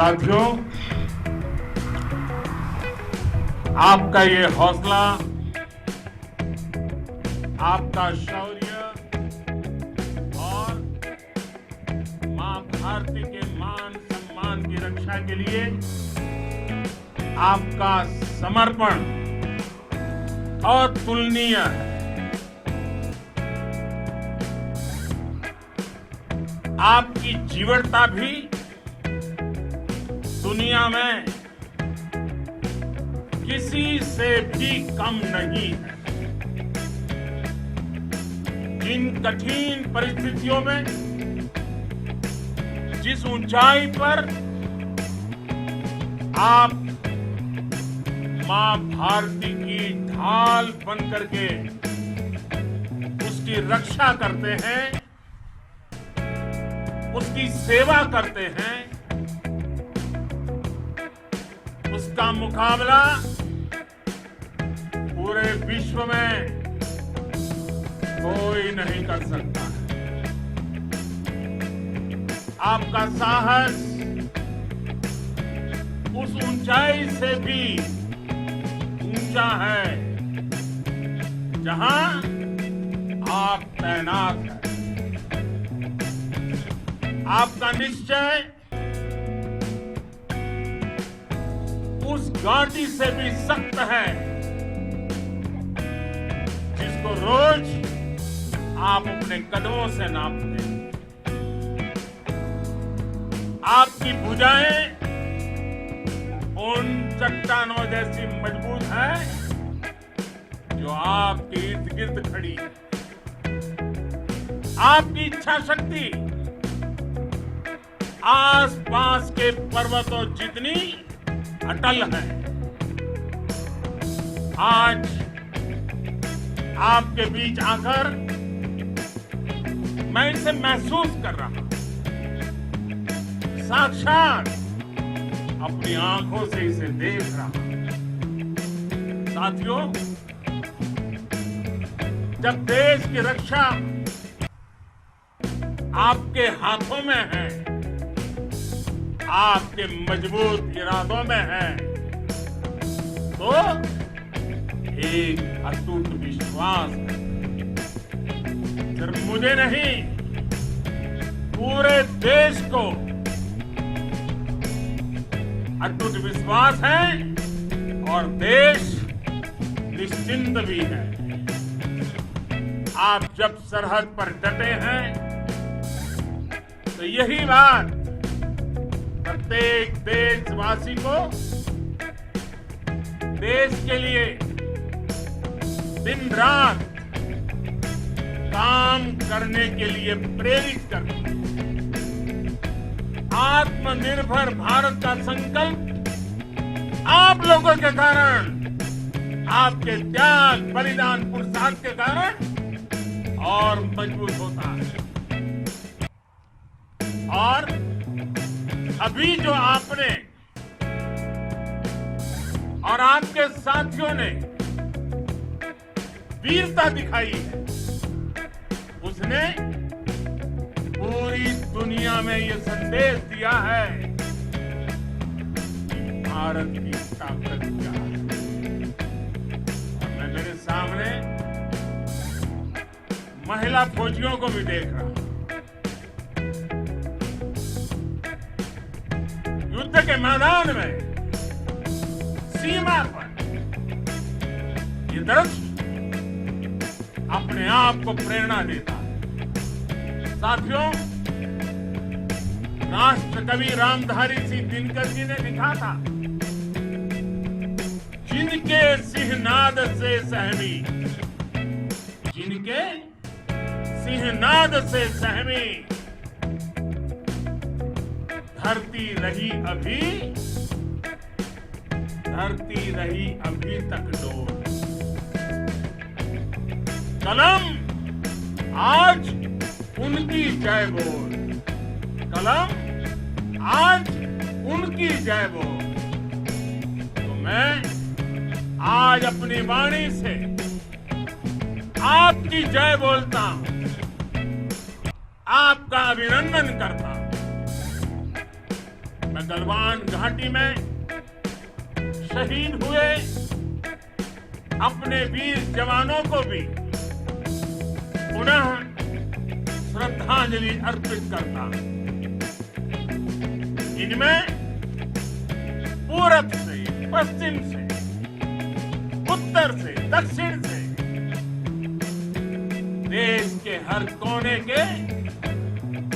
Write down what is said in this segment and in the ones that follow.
साथियों, आपका ये हौसला, आपका शौर्य और मां भारती के मान सम्मान की रक्षा के लिए आपका समर्पण अतुलनीय है। आपकी जीवटता भी दुनिया में किसी से भी कम नहीं है। जिन कठिन परिस्थितियों में, जिस ऊंचाई पर आप मां भारती की ढाल बन करके उसकी रक्षा करते हैं, उसकी सेवा करते हैं, उसका मुकाबला पूरे विश्व में कोई नहीं कर सकता। आपका साहस उस ऊंचाई से भी ऊंचा है जहां आप तैनात हैं। आपका निश्चय उस घाटी से भी सख्त है जिसको रोज आप अपने कदमों से नापते हैं। आपकी भुजाएं उन चट्टानों जैसी मजबूत है जो आपके इर्द गिर्द खड़ी है। आपकी इच्छा शक्ति आसपास के पर्वतों जितनी अटल है। आज आपके बीच आकर मैं इसे महसूस कर रहा हूं, साक्षात अपनी आंखों से इसे देख रहा हूं। साथियों, जब देश की रक्षा आपके हाथों में है, आपके मजबूत इरादों में है, तो एक अटूट विश्वास है। सिर्फ मुझे नहीं, पूरे देश को अटूट विश्वास है और देश निश्चिंत भी है। आप जब सरहद पर डटे हैं तो यही बात प्रत्येक देशवासी को देश के लिए दिन रात काम करने के लिए प्रेरित करती है। आत्मनिर्भर भारत का संकल्प आप लोगों के कारण, आपके त्याग, बलिदान, पुरुषार्थ के कारण और मजबूत होता है। और अभी जो आपने और आपके साथियों ने वीरता दिखाई है, उसने पूरी दुनिया में ये संदेश दिया है कि भारत की ताकत क्या है। और मैं मेरे सामने महिला फौजियों को भी देख रहा हूं। युद्ध के मैदान में, सीमा पर ये दृश्य अपने आप को प्रेरणा देता है। साथियों, राष्ट्र कवि रामधारी सिंह दिनकर जी ने लिखा था, जिनके सिंहनाद से सहमी, जिनके सिंहनाद से सहमी धरती रही अभी, धरती रही अभी तक डोर। कलम आज उनकी जय बोल, कलम आज उनकी जय बोल। तो मैं आज अपनी वाणी से आपकी जय बोलता हूं, आपका अभिनंदन करता हूं। मैं गलवान घाटी में शहीद हुए अपने वीर जवानों को भी पुनः श्रद्धांजलि अर्पित करता हूं। इनमें पूरब से, पश्चिम से, उत्तर से, दक्षिण से देश के हर कोने के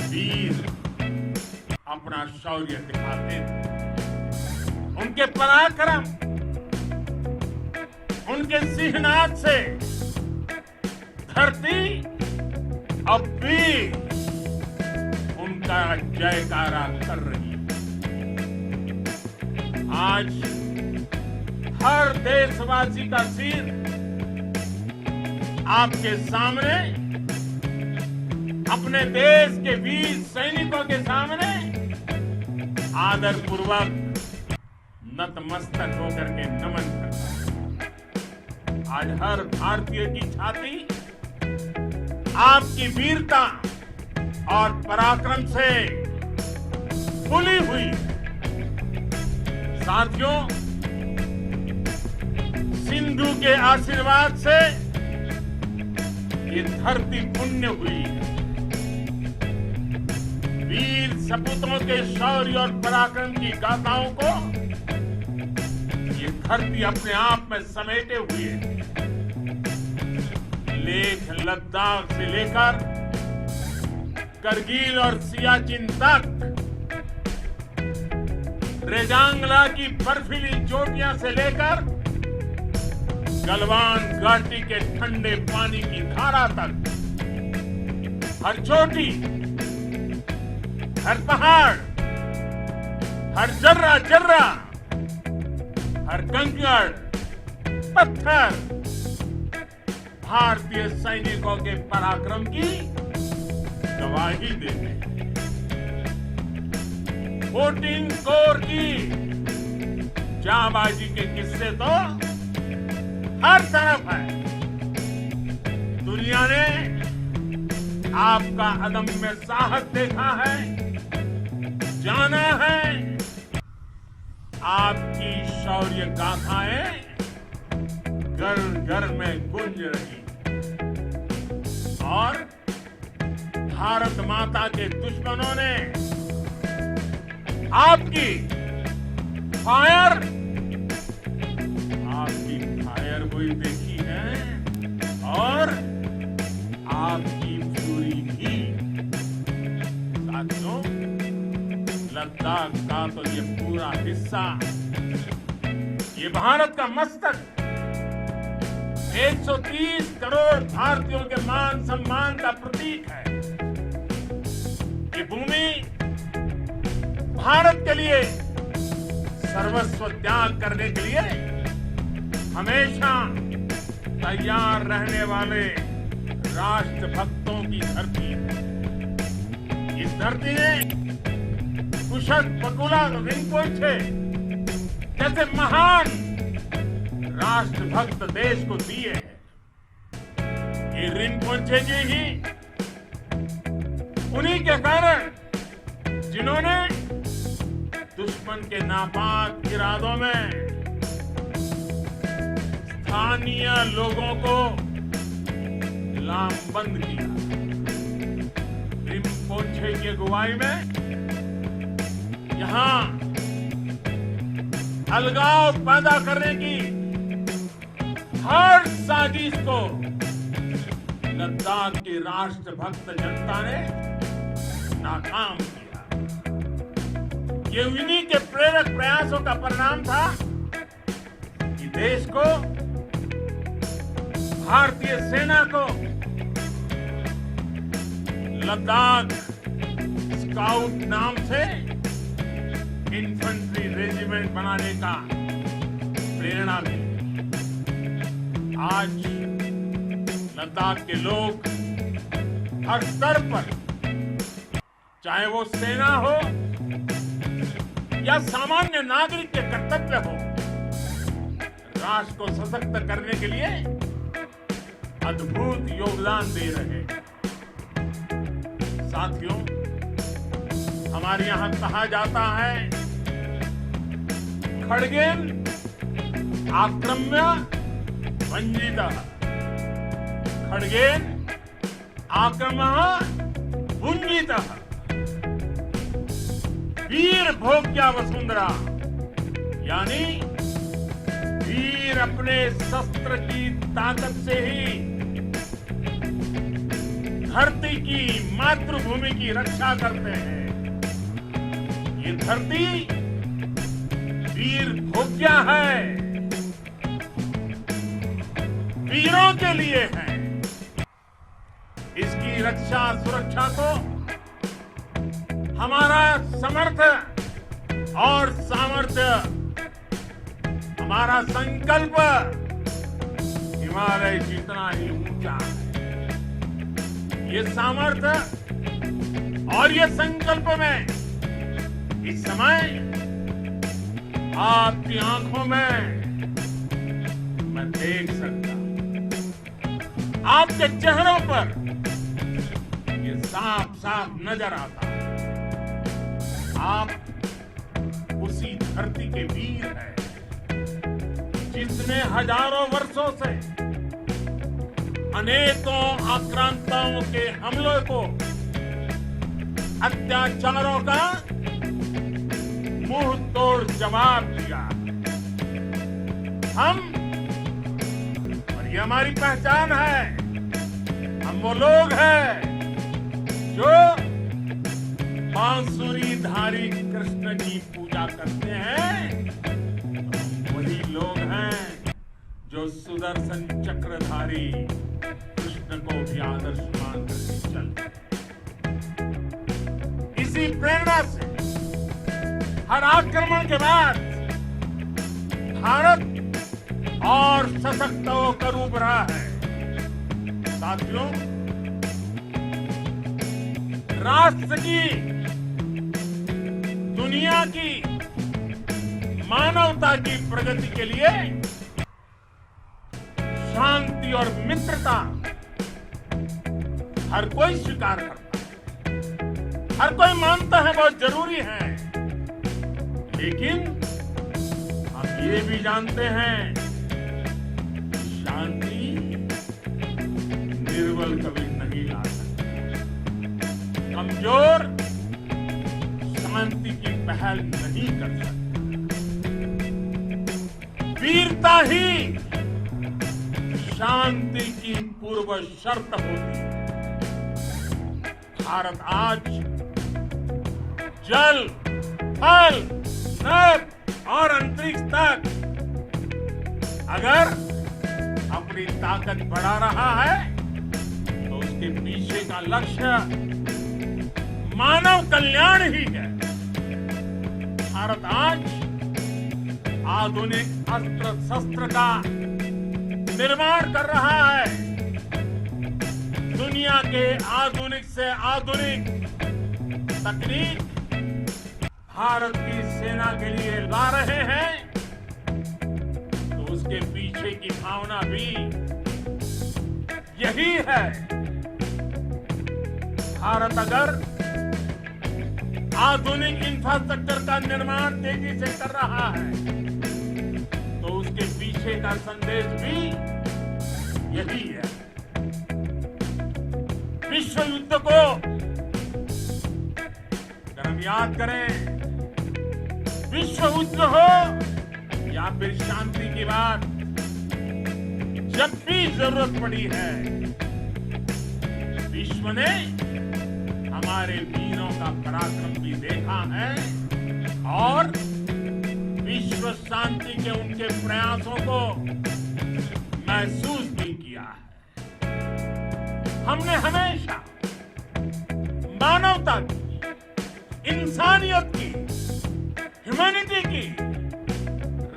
वीर अपना शौर्य दिखाते थे। उनके पराक्रम, उनके सिंहनाद से धरती अब भी उनका जयकारा कर रही है। आज हर देशवासी का सिर आपके सामने, अपने देश के वीर सैनिकों के सामने आदर पूर्वक नतमस्तक होकर के नमन करता है। आज हर भारतीय की छाती आपकी वीरता और पराक्रम से फूली हुई। साथियों, सिंधु के आशीर्वाद से ये धरती पुण्य हुई है। वीर सपूतों के शौर्य और पराक्रम की गाथाओं को ये धरती अपने आप में समेटे हुए है। लेह लद्दाख से लेकर करगिल और सियाचिन तक, रेजांगला की बर्फीली चोटियां से लेकर गलवान घाटी के ठंडे पानी की धारा तक, हर चोटी, हर पहाड़, हर जर्रा जर्रा, हर कंकड़, पत्थर भारतीय सैनिकों के पराक्रम की गवाही देते हैं। 14 कोर की जांबाजी के किस्से तो हर तरफ है। दुनिया ने आपका अदम्य साहस देखा है, जाना है। आपकी शौर्य गाथाएं घर घर में गूंज रही और भारत माता के दुश्मनों ने आपकी फायर हुई देखी है और आपकी फ्यूरी भी। साथियों, लद्दाख का तो ये पूरा हिस्सा, ये भारत का मस्तक, 130 करोड़ भारतीयों के मान सम्मान का प्रतीक है। ये भूमि भारत के लिए सर्वस्व त्याग करने के लिए हमेशा तैयार रहने वाले राष्ट्रभक्तों की धरती है। इस धरती ने कुशक बकुला रिम्पोचे जैसे महान राष्ट्रभक्त देश को दिए हैं। ये रिम्पोचे जी ही उन्हीं के कारण जिन्होंने दुश्मन के नापाक इरादों में स्थानीय लोगों को लामबंद किया। रिम्पोचे की अगुवाई में यहां अलगाव पैदा करने की हर साजिश को लद्दाख की राष्ट्रभक्त जनता ने नाकाम किया। ये उन्हीं के प्रेरक प्रयासों का परिणाम था कि देश को, भारतीय सेना को लद्दाख स्काउट नाम से इन्फेंट्री रेजिमेंट बनाने का प्रेरणा मिली। आज लद्दाख के लोग हर स्तर पर, चाहे वो सेना हो या सामान्य नागरिक के कर्तव्य हो, राष्ट्र को सशक्त करने के लिए अद्भुत योगदान दे रहे हैं। साथियों, हमारे यहां कहा जाता है खड्गेन आक्रम्य भञ्जितः खड्गेन आक्रम्य भुञ्जितः वीर भोग्या वसुंधरा यानी वीर अपने शस्त्र की ताकत से ही धरती की मातृभूमि की रक्षा करते हैं। ये धरती वीर भोग्या है, वीरों के लिए है। इसकी रक्षा सुरक्षा को हमारा समर्थ और सामर्थ्य, हमारा संकल्प हिमालय जितना ही ऊंचा है। ये सामर्थ्य और ये संकल्प में इस समय आपकी आंखों में मैं देख सकता हूं, आपके चेहरों पर ये साफ साफ नजर आता है। आप उसी धरती के वीर हैं जिसने हजारों वर्षों से अनेकों आक्रांताओं के हमलों को, अत्याचारों का मुंह तोड़ जवाब दिया। हम, और ये हमारी पहचान है, हम वो लोग हैं जो बांसुरीधारी कृष्ण की पूजा करते हैं। वही लोग हैं जो सुदर्शन चक्रधारी कृष्ण को भी आदर्श मानकर चलते। इसी प्रेरणा से हर आक्रमण के बाद भारत और सशक्त होकर उभरा है। साथियों, राष्ट्र की, दुनिया की, मानवता की प्रगति के लिए शांति और मित्रता हर कोई स्वीकार करता है, हर कोई मानता है बहुत जरूरी है। लेकिन हम ये भी जानते हैं शांति निर्बल कभी नहीं ला सकती, कमजोर शांति की पहल नहीं कर सकता। वीरता ही शांति की पूर्व शर्त होती है। भारत आज जल, थल, नभ और अंतरिक्ष तक अगर अपनी ताकत बढ़ा रहा है तो उसके पीछे का लक्ष्य मानव कल्याण ही है। भारत आज आधुनिक अस्त्र शस्त्र का निर्माण कर रहा है। दुनिया के आधुनिक से आधुनिक तकनीक भारत की सेना के लिए ला रहे हैं, तो उसके पीछे की भावना भी यही है। भारत अगर आधुनिक इंफ्रास्ट्रक्चर का निर्माण तेजी से कर रहा है तो उसके पीछे का संदेश भी यही है। विश्व युद्ध को अगर हम याद करें, विश्व युद्ध हो या फिर शांति की बात, जब भी जरूरत पड़ी है विश्व ने हमारे वीरों का पराक्रम भी देखा है और विश्व शांति के उनके प्रयासों को महसूस भी किया है। हमने हमेशा मानवता की, इंसानियत की, ह्यूमैनिटी की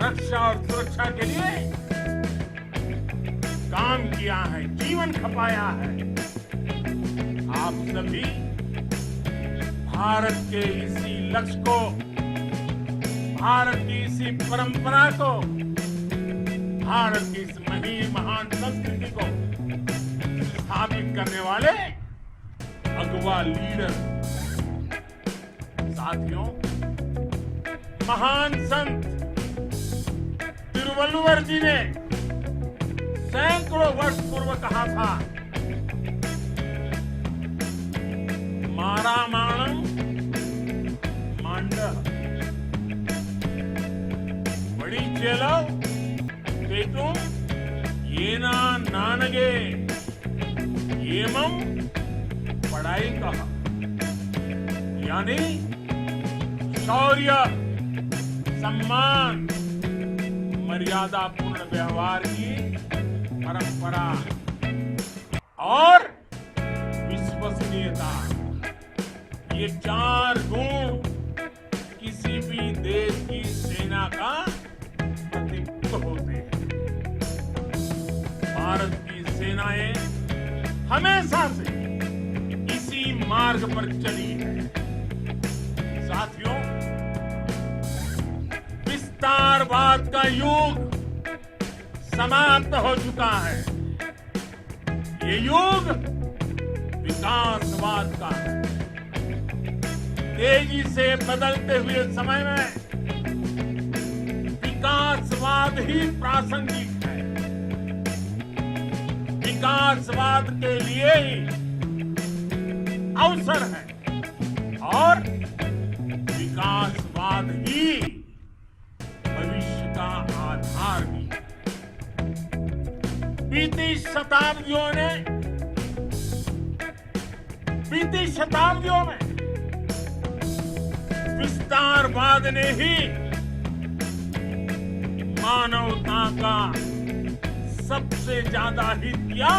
रक्षा और सुरक्षा के लिए काम किया है, जीवन खपाया है। आप सभी भारत के इसी लक्ष्य को, भारत की इसी परंपरा को, भारत की इस महान संस्कृति को स्थापित करने वाले अगवा लीडर। साथियों, महान संत तिरुवल्लुवर जी ने सैकड़ों वर्ष पूर्व कहा था, मारामाणम मांडव बड़ी चेलव तेतुम येना नानगे येमम पढ़ाई कहा, यानी शौर्य, सम्मान, मर्यादा पूर्ण व्यवहार की परंपरा और विश्वसनीयता, ये 4 गुण किसी भी देश की सेना का प्रतीक होते हैं। भारत की सेनाएं हमेशा से इसी मार्ग पर चली है। साथियों, विस्तारवाद का युग समाप्त हो चुका है। ये युग विकासवाद का है। तेजी से बदलते हुए समय में विकासवाद ही प्रासंगिक है। विकासवाद के लिए ही अवसर है और विकासवाद ही भविष्य का आधार भी है। बीती शताब्दियों में विस्तारवाद ने ही मानवता का सबसे ज्यादा हित किया,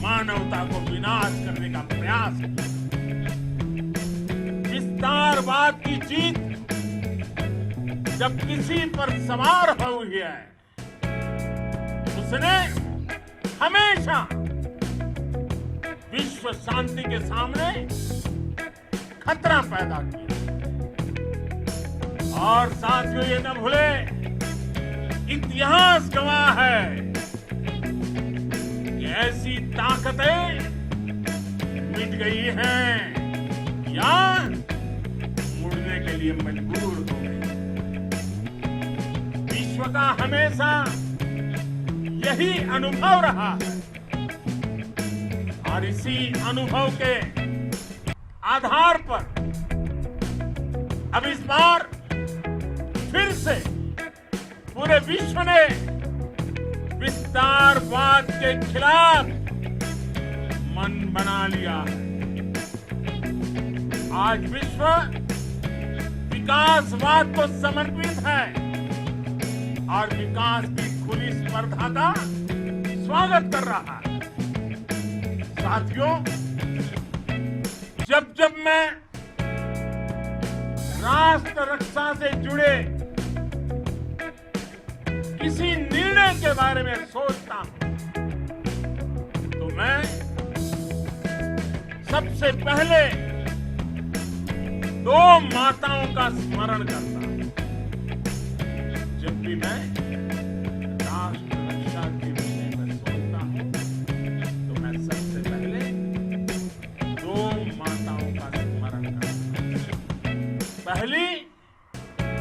मानवता को विनाश करने का प्रयास किया। विस्तारवाद की जीत जब किसी पर सवार हुई है, उसने हमेशा विश्व शांति के सामने खतरा पैदा किया। और साथियों, ये न भूले, इतिहास गवाह है कि ऐसी ताकतें मिट गई हैं या मुड़ने के लिए मजबूर हो गई। विश्व का हमेशा यही अनुभव रहा है और इसी अनुभव के आधार पर अब इस बार फिर से पूरे विश्व ने विस्तारवाद के खिलाफ मन बना लिया है। आज विश्व विकासवाद को समर्पित है और विकास की खुली स्पर्धा का स्वागत कर रहा है। साथियों, जब मैं राष्ट्र रक्षा से जुड़े किसी निर्णय के बारे में सोचता हूं, तो मैं सबसे पहले 2 माताओं का स्मरण करता हूं। जब भी मैं राष्ट्र रक्षा के विषय में सोचता हूं, तो मैं सबसे पहले 2 माताओं का स्मरण करता हूं। पहली,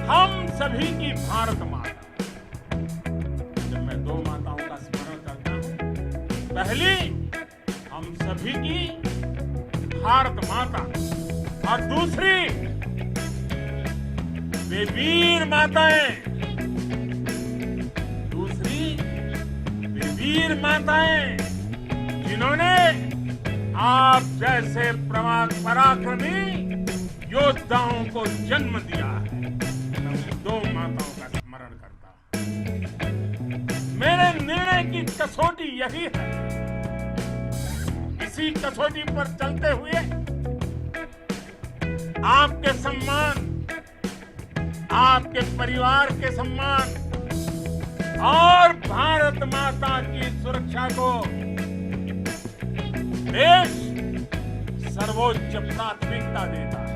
हम सभी की भारत माता। जब मैं 2 माताओं का स्मरण करता हूं, पहली हम सभी की भारत माता और दूसरी वे वीर माताएं, जिन्होंने आप जैसे पराक्रमी योद्धाओं को जन्म दिया है। मैं उन 2 माताओं का स्मरण करता हूं। मेरे निर्णय की कसौटी यही है। इसी कसौटी पर चलते हुए आपके सम्मान, आपके परिवार के सम्मान और भारत माता की सुरक्षा को देश सर्वोच्च प्राथमिकता देता है।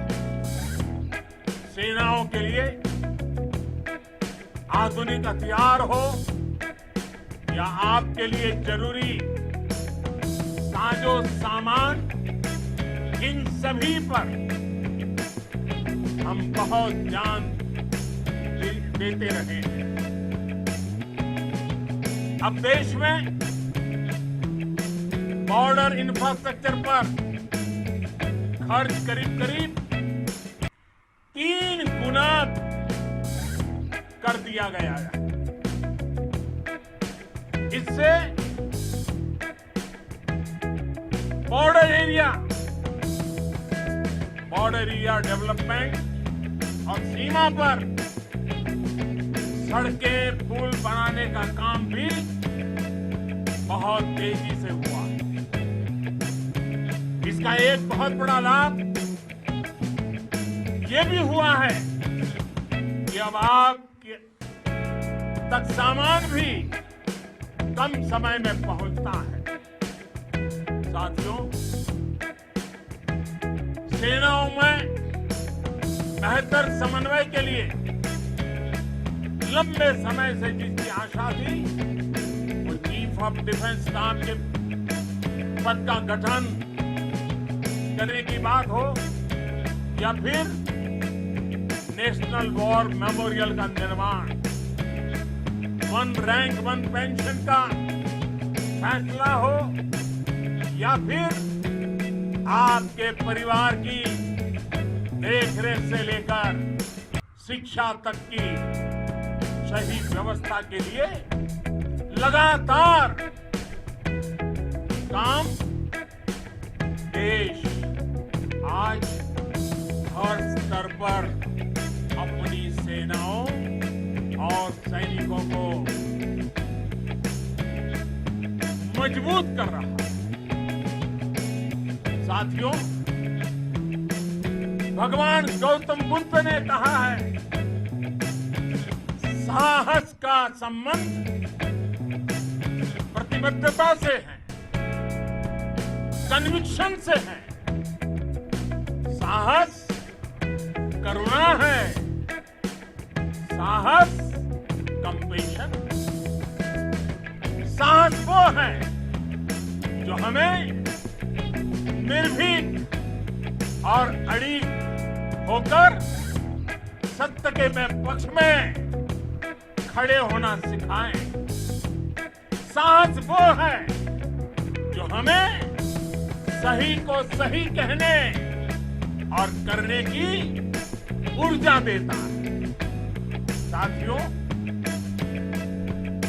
सेनाओं के लिए आधुनिक हथियार हो या आपके लिए जरूरी साजो सामान, इन सभी पर हम बहुत जान देते रहे हैं। अब देश में बॉर्डर इंफ्रास्ट्रक्चर पर खर्च करीब करीब 3 गुना कर दिया गया है। इससे बॉर्डर एरिया डेवलपमेंट और सीमा पर सड़कें पुल बनाने का काम भी बहुत तेजी से हुआ है। इसका एक बहुत बड़ा लाभ ये भी हुआ है कि अब आपके तक सामान भी कम समय में पहुंचता है। साथियों, सेनाओं में बेहतर समन्वय के लिए लंबे समय से जिसकी आशा थी, वो चीफ ऑफ डिफेंस स्टाफ के पद का गठन करने की बात हो या फिर नेशनल वॉर मेमोरियल का निर्माण, 1 रैंक 1 पेंशन का फैसला हो या फिर आपके परिवार की देखरेख से लेकर शिक्षा तक की सही व्यवस्था के लिए लगातार काम देश आज हर स्तर पर अपनी सेनाओं और सैनिकों को मजबूत कर रहा है। साथियों, भगवान गौतम बुद्ध ने कहा है, साहस का संबंध प्रतिबद्धता से है, कन्विक्शन से है। साहस करुणा है, साहस कंपैशन। साहस वो है जो हमें निर्भीक और अड़िग होकर सत्य के पक्ष में खड़े होना सिखाएं। साहस वो है जो हमें सही को सही कहने और करने की ऊर्जा देता है। साथियों,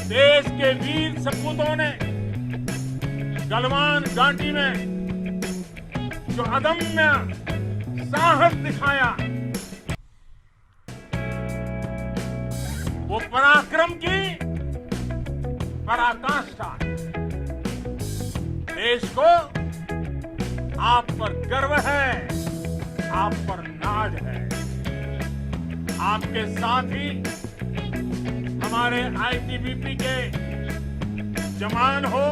देश के वीर सपूतों ने गलवान घाटी में जो अदम्य साहस दिखाया, वो पराक्रम की पराकाष्ठा है। देश को आप पर गर्व है, आप पर नाज है। आपके साथ ही हमारे आईटीबीपी के जवान हो,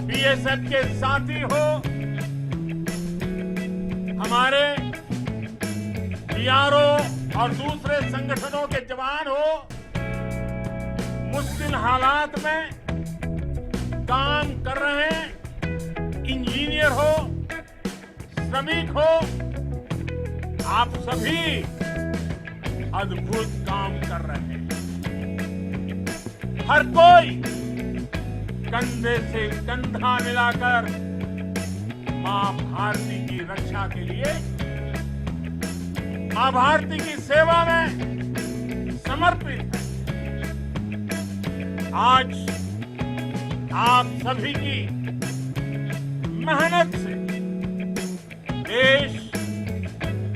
बीएसएफ के साथी हो, हमारे बीआरओ और दूसरे संगठनों के जवान हो, मुश्किल हालात में काम कर रहे हैं, इंजीनियर हो, श्रमिक हो, आप सभी अद्भुत काम कर रहे हैं। हर कोई कंधे से कंधा मिलाकर मां भारती की रक्षा के लिए, मां भारती की सेवा में समर्पित है। आज आप सभी की मेहनत से देश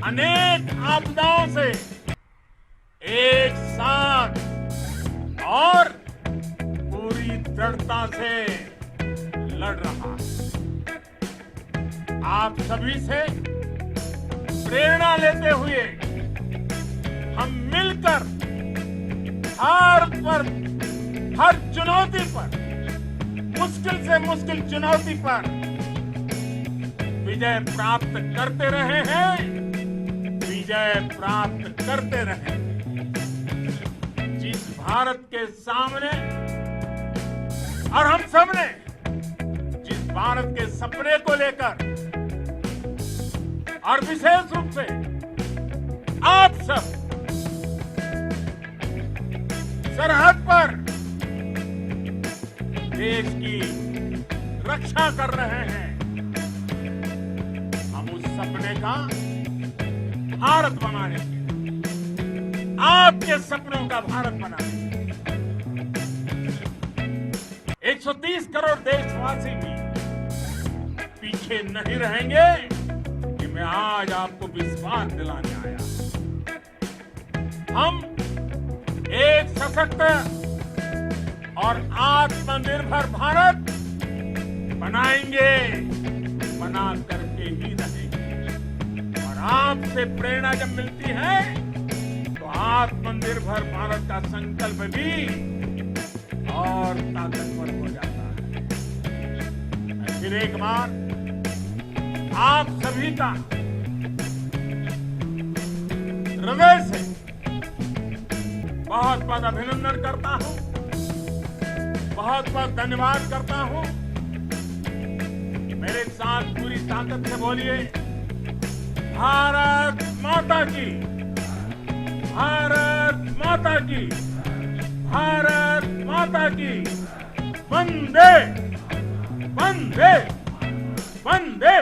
अनेक आपदाओं से एक साथ और पूरी दृढ़ता से लड़ रहा है। आप सभी से प्रेरणा लेते हुए हम मिलकर हर चुनौती पर, मुश्किल से मुश्किल चुनौती पर विजय प्राप्त करते रहे हैं, विजय प्राप्त करते रहे। जिस भारत के सामने और हम सबने जिस भारत के सपने को लेकर और विशेष रूप से आप सब सरहद पर देश की रक्षा कर रहे हैं। हम उस सपने का भारत बनाने के, आपके सपनों का भारत बनाने के 130 करोड़ देशवासी भी पीछे नहीं रहेंगे कि मैं आज आपको विश्वास दिलाने आया। हम एक सशक्त और आत्मनिर्भर भारत बनाएंगे, बना करके ही रहेंगे। और आपसे प्रेरणा जब मिलती है तो आत्मनिर्भर भारत का संकल्प भी और ताकतवर हो जाता है। मैं फिर एक बार आप सभी का हृदय से बहुत बहुत अभिनंदन करता हूं, बहुत बहुत धन्यवाद करता हूं। मेरे साथ पूरी ताकत से बोलिए, भारत माता की, भारत माता की, भारत माता की। वंदे वंदे वंदे।